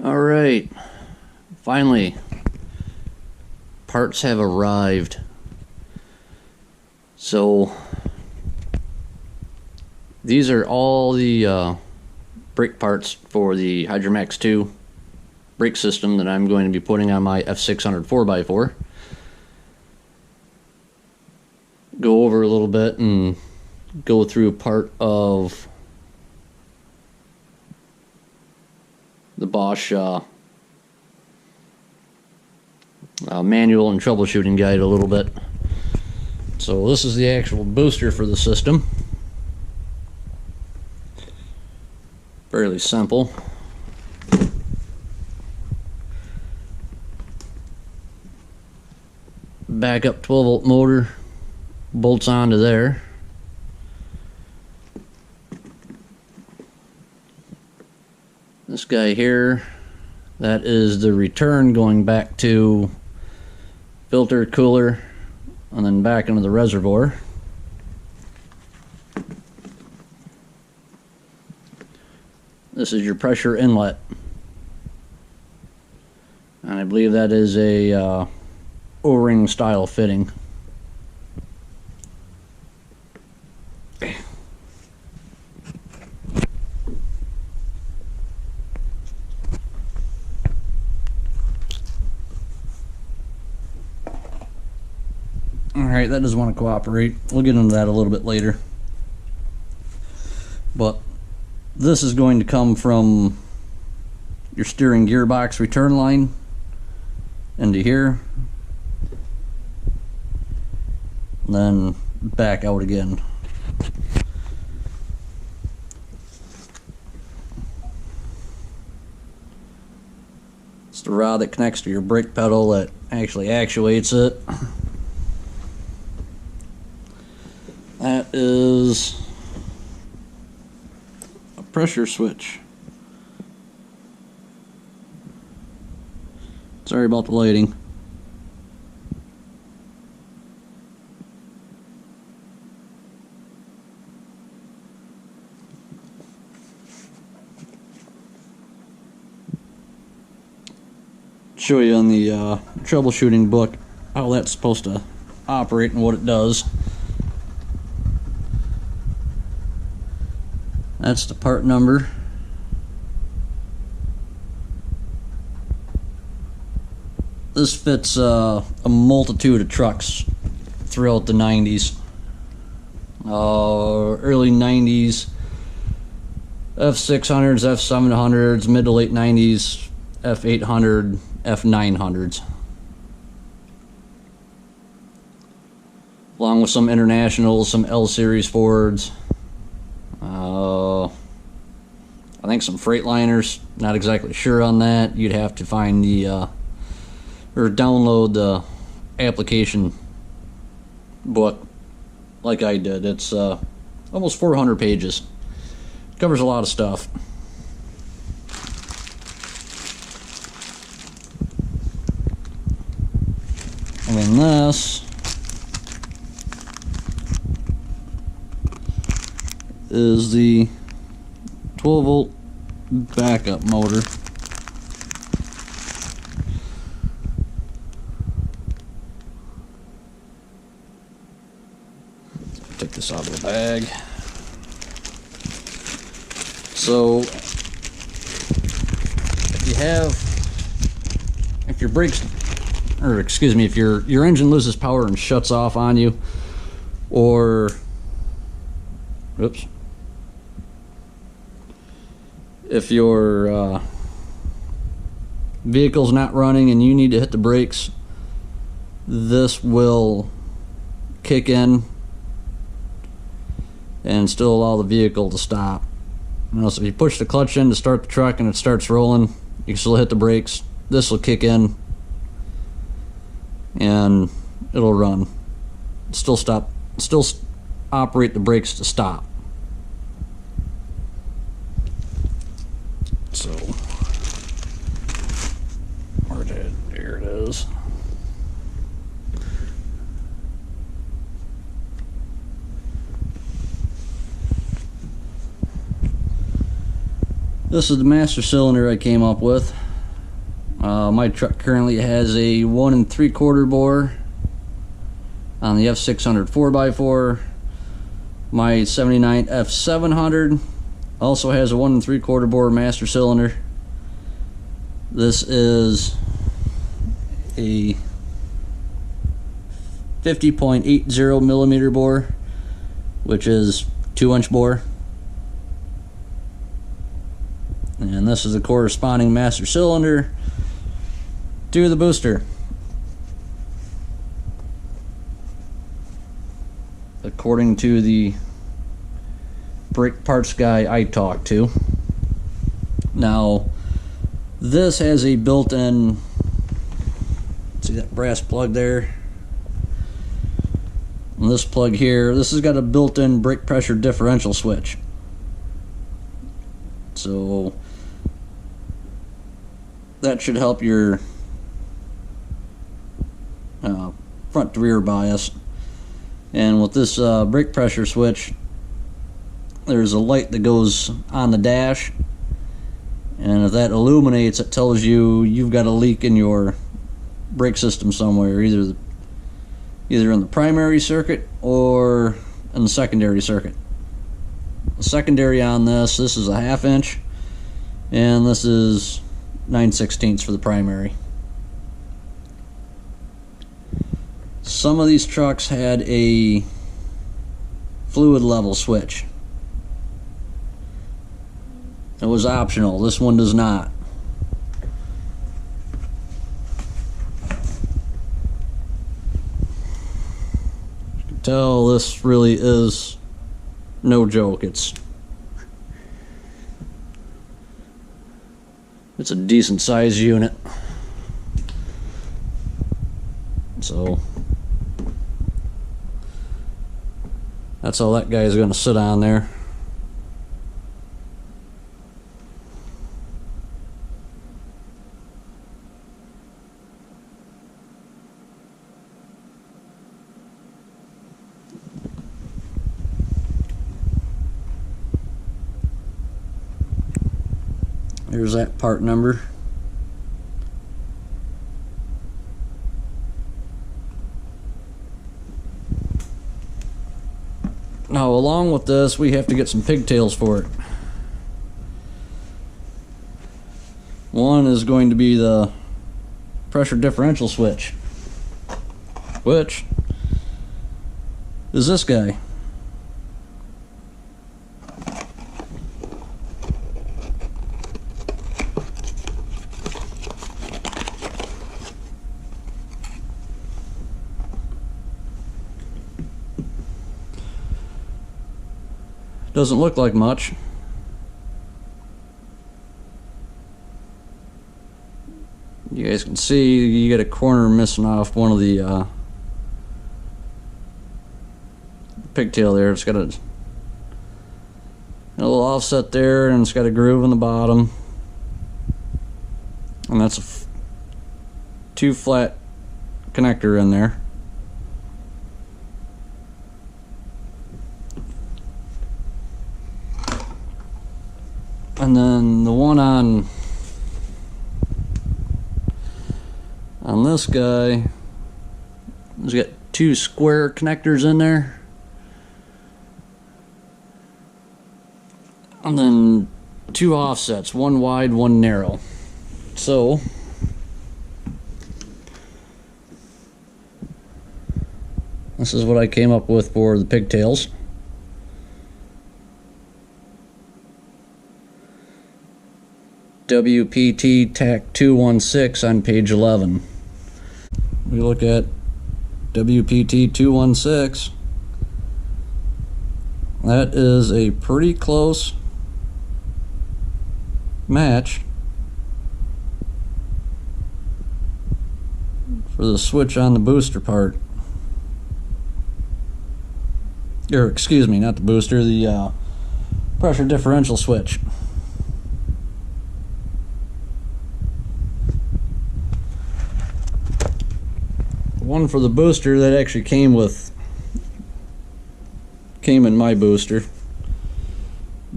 Alright, finally, parts have arrived. So, these are all the brake parts for the Hydromax 2 brake system that I'm going to be putting on my F600 4x4. Go over a little bit and go through part of the Bosch manual and troubleshooting guide a little bit. So this is the actual booster for the system. Fairly simple. Backup 12-volt motor bolts onto there. This guy here, that is the return going back to filter, cooler, and then back into the reservoir. This is your pressure inlet, and I believe that is a O-ring style fitting. Alright, that doesn't want to cooperate. We'll get into that a little bit later. But this is going to come from your steering gearbox return line into here, and then back out again. It's the rod that connects to your brake pedal that actually actuates it. That is a pressure switch. Sorry about the lighting. Show you on the troubleshooting book how that's supposed to operate and what it does. That's the part number. This fits a multitude of trucks throughout the 90s. Early 90s, F600s, F700s, mid to late 90s, F800, F900s. Along with some internationals, some L-series Fords. I think some Freightliners, not exactly sure on that. You'd have to find the or download the application book like I did. It's almost 400 pages. Covers a lot of stuff. And then this is the 12-volt backup motor. Take this out of the bag. So if your brakes, or excuse me, if your engine loses power and shuts off on you, or oops, if your vehicle's not running and you need to hit the brakes, this will kick in and still allow the vehicle to stop. So if you push the clutch in to start the truck and it starts rolling, you can still hit the brakes. This will kick in and it'll run. Still operate the brakes to stop. So, here it is. This is the master cylinder I came up with. My truck currently has a 1 3/4 bore on the F600 4x4. My 79 F700 also has a 1 3/4 bore master cylinder. This is a 50.80 millimeter bore, which is 2-inch bore. And this is the corresponding master cylinder to the booster. According to the brake parts guy I talked to. Now, this has a built-in, see that brass plug there? And this plug here, this has got a built-in brake pressure differential switch. So that should help your front to rear bias. And with this brake pressure switch, there's a light that goes on the dash, and if that illuminates, it tells you you've got a leak in your brake system somewhere, either in the primary circuit or in the secondary circuit. The secondary on this is a 1/2 inch, and this is 9/16 for the primary. Some of these trucks had a fluid level switch. It was optional. This one does not. You can tell this really is no joke. It's a decent size unit. So that's all that guy is going to sit on there. There's that part number. Now, along with this, we have to get some pigtails for it. One is going to be the pressure differential switch, which is this guy. Doesn't look like much. You guys can see you got a corner missing off one of the pigtail there. It's got a little offset there, and it's got a groove in the bottom, and that's a 2 flat connector in there. And then the one on this guy has got 2 square connectors in there, and then 2 offsets, one wide, one narrow. So this is what I came up with for the pigtails. WPT TAC 216 on page 11. We look at WPT 216. That is a pretty close match for the switch on the booster part. Or excuse me, not the booster, the pressure differential switch. One for the booster that actually came in my booster,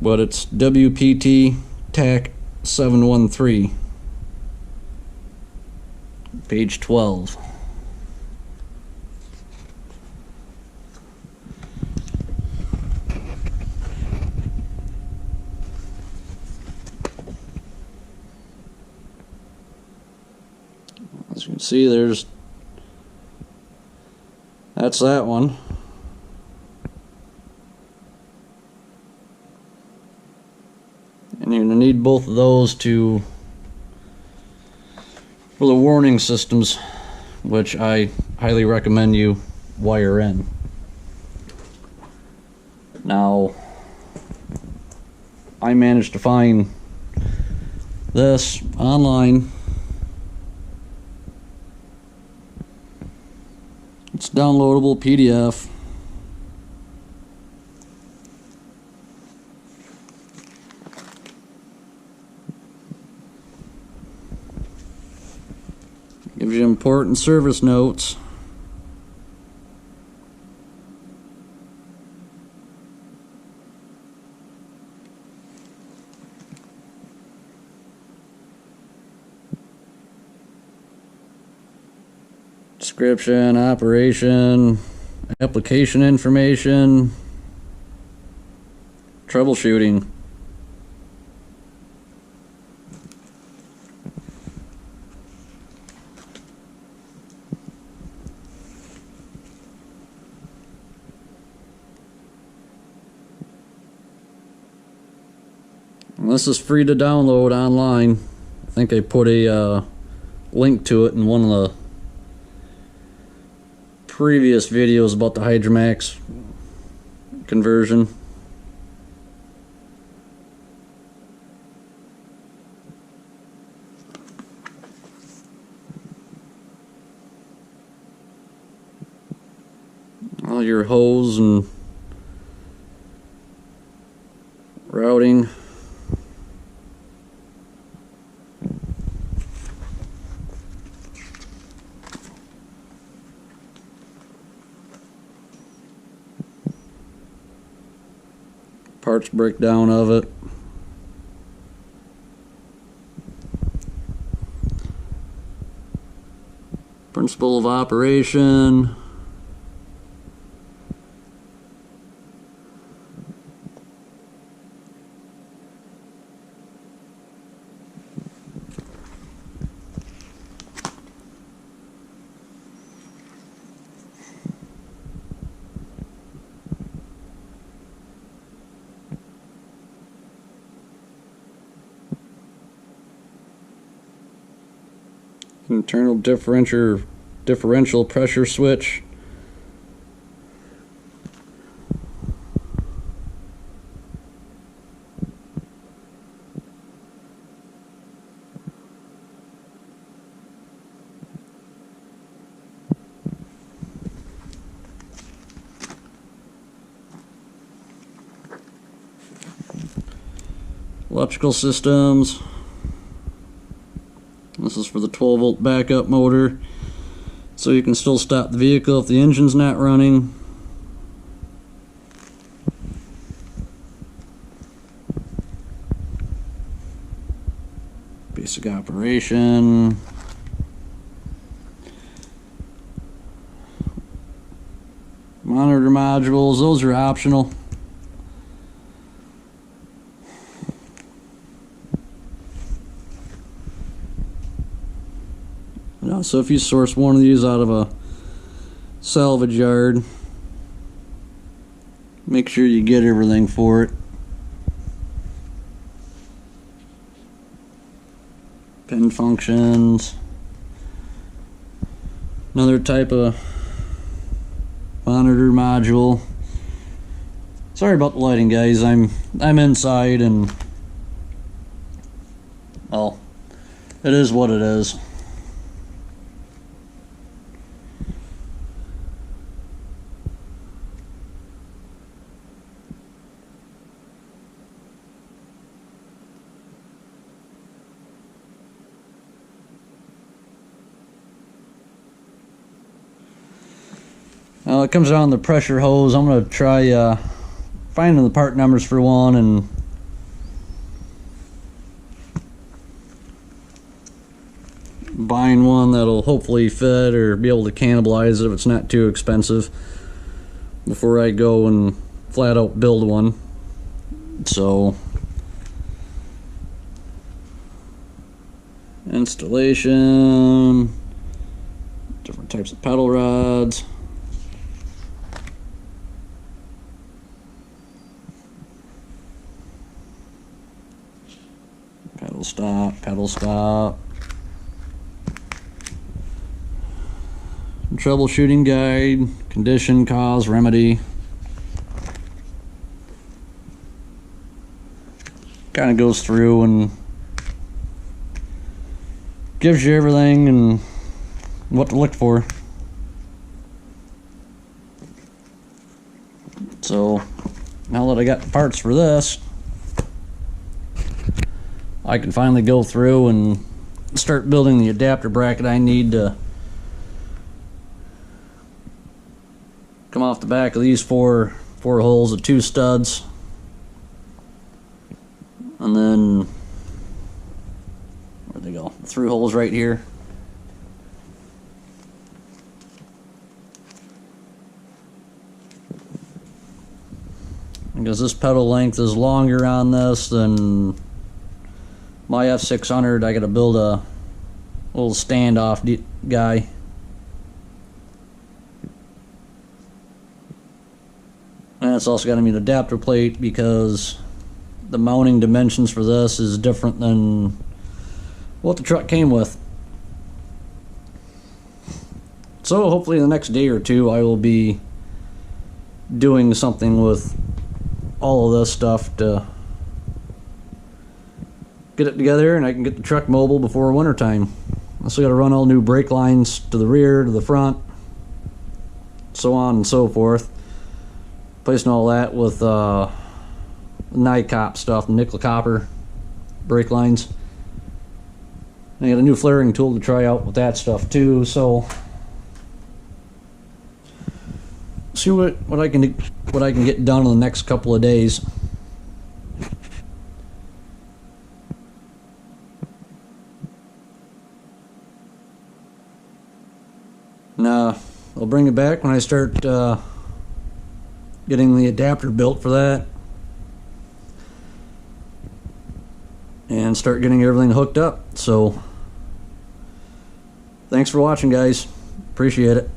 but it's WPT TAC 713. page 12. As you can see, that's that one. And you're going to need both of those for the warning systems, which I highly recommend you wire in. Now, I managed to find this online. It's downloadable PDF. Gives you important service notes. Description, operation, application information, troubleshooting. And this is free to download online. I think I put a link to it in one of the previous videos about the Hydromax conversion. All your hose and routing. Parts breakdown of it. Principle of operation. Internal differential pressure switch. Electrical systems. This is for the 12-volt backup motor, so you can still stop the vehicle if the engine's not running. Basic operation. Monitor modules, those are optional. So if you source one of these out of a salvage yard, make sure you get everything for it. Pin functions. Another type of monitor module. Sorry about the lighting, guys. I'm inside, and well, it is what it is. It comes down to the pressure hose. I'm going to try finding the part numbers for one, and buying one that'll hopefully fit or be able to cannibalize it if it's not too expensive before I go and flat out build one. So installation, different types of pedal rods. Pedal stop, pedal stop. Troubleshooting guide, condition, cause, remedy. Kind of goes through and gives you everything and what to look for. So now that I got the parts for this, I can finally go through and start building the adapter bracket I need to come off the back of these four holes of 2 studs, and then where'd they go? The through holes right here. Because this pedal length is longer on this than my F600, I gotta build a little standoff guy. And it's also got to be an adapter plate because the mounting dimensions for this is different than what the truck came with. So hopefully in the next day or two I will be doing something with all of this stuff to get it together and I can get the truck mobile before winter time. I still got to run all new brake lines to the rear, to the front, so on and so forth. Placing all that with NICOP stuff, nickel copper brake lines. I got a new flaring tool to try out with that stuff too, so see what I can get done in the next couple of days. Now I'll bring it back when I start getting the adapter built for that and start getting everything hooked up. So thanks for watching, guys. Appreciate it.